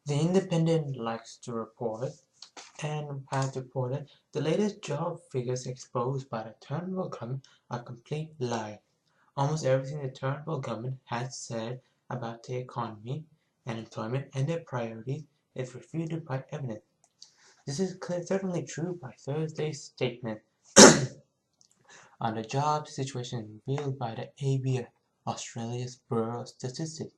The Independent likes to report, and has reported, the latest job figures exposed by the Turnbull government are complete lies. Almost everything the Turnbull government has said about the economy and employment and their priorities is refuted by evidence. This is certainly true by Thursday's statement on the job situation revealed by the ABS, Australia's Bureau of Statistics.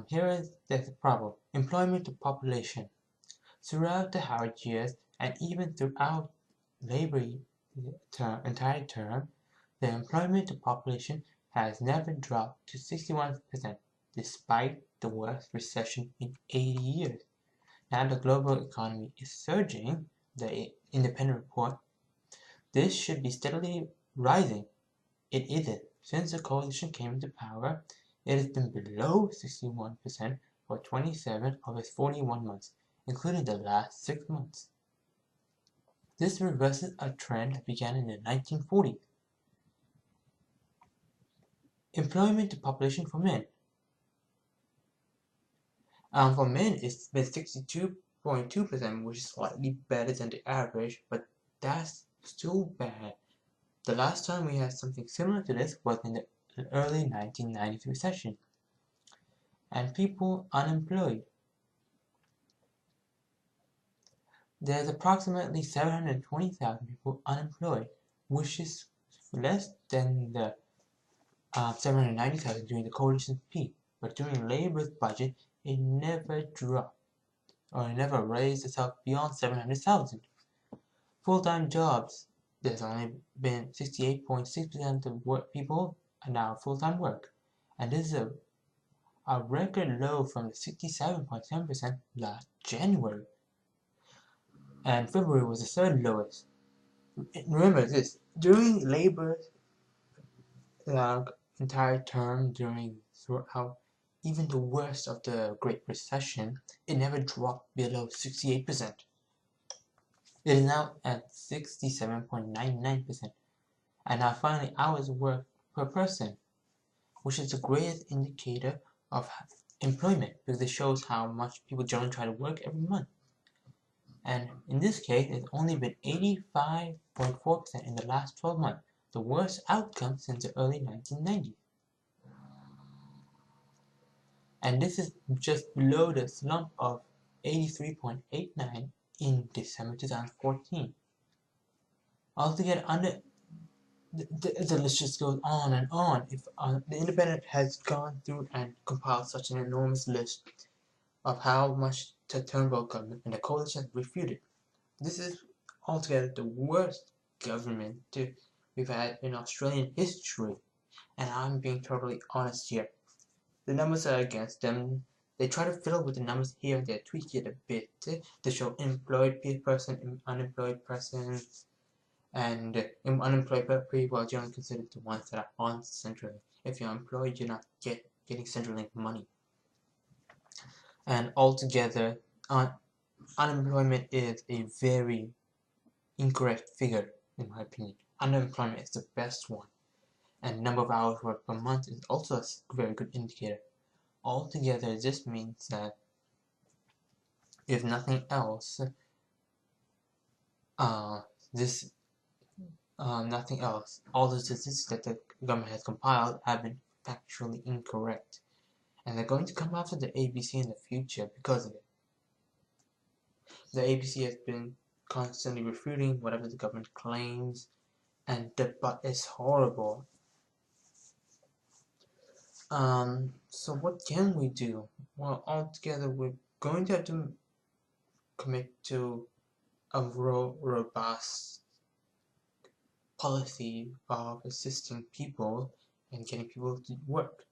Here is the problem. Employment to population. Throughout the Howard years, and even throughout Labour entire term, the employment to population has never dropped to 61%, despite the worst recession in 80 years. Now the global economy is surging, the independent report. This should be steadily rising. It isn't. Since the coalition came into power, it has been below 61% for 27 of its 41 months, including the last 6 months. This reverses a trend that began in the 1940s. Employment to population for men. For men, it's been 62.2%, which is slightly better than the average, but that's still bad. The last time we had something similar to this was in the early 1990s recession. And people unemployed. There's approximately 720,000 people unemployed, which is less than the 790,000 during the coalition's peak. But during Labour's budget, it never dropped, or it never raised itself beyond 700,000. Full-time jobs. There's only been 68.6% of people are now full-time work, and this is a record low from the 67.7% last January. And February was the third lowest. Remember this, during Labour's entire term, throughout even the worst of the Great Recession, it never dropped below 68%. It is now at 67.99%. And now finally, hours worked per person, which is the greatest indicator of employment because it shows how much people generally try to work every month. And in this case, it's only been 85.4% in the last 12 months, the worst outcome since the early 1990s. And this is just below the slump of 83.89 in December 2014. Altogether, the list just goes on and on. If the Independent has gone through and compiled such an enormous list of how much the Turnbull government and the coalition refuted. This is altogether the worst government we've had in Australian history, and I'm being totally honest here. The numbers are against them. They try to fiddle with the numbers here and there, tweak it a bit to show employed person, unemployed person, and unemployed people are generally considered the ones that are on Centrelink. If you're employed, you're not getting Centrelink money. And altogether, unemployment is a very incorrect figure, in my opinion. Unemployment is the best one. And number of hours worked per month is also a very good indicator. Altogether, this means that if nothing else, all the statistics that the government has compiled have been factually incorrect. And they're going to come after the ABC in the future because of it. The ABC has been constantly refuting whatever the government claims, and but it's horrible. So what can we do? Well, altogether, we're going to have to commit to a robust policy of assisting people and getting people to work.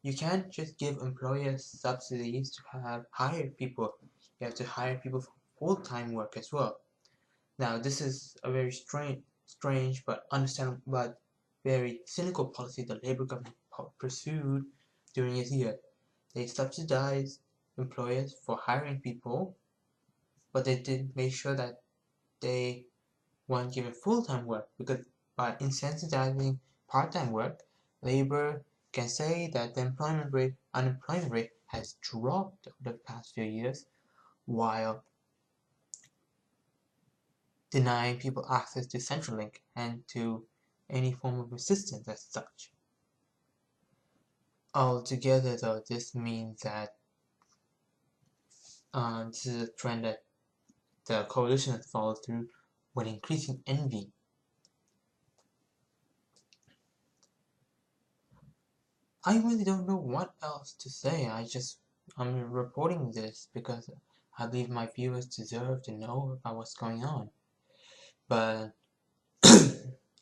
You can't just give employers subsidies to hire people. You have to hire people for full-time work as well. Now, this is a very strange but understandable but very cynical policy the Labour government pursued during its year. They subsidized employers for hiring people, but they did make sure that they weren't given full-time work, because by incentivizing part-time work, Labour can say that the unemployment rate has dropped over the past few years, while denying people access to Centrelink and to any form of assistance as such. Altogether, though, this means that this is a trend that the coalition has followed through with increasing envy. I really don't know what else to say. I'm reporting this because I believe my viewers deserve to know about what's going on. But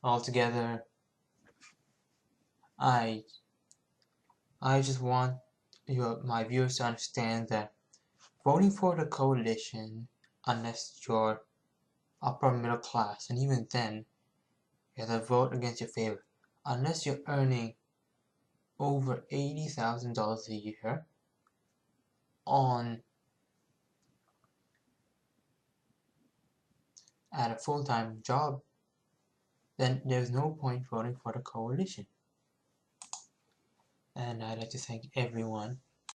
altogether, I just want my viewers to understand that voting for the coalition, unless you're upper middle class, and even then, you have to vote against your favorite, unless you're earning over $80,000 a year at a full-time job, then there's no point voting for the coalition. And I'd like to thank everyone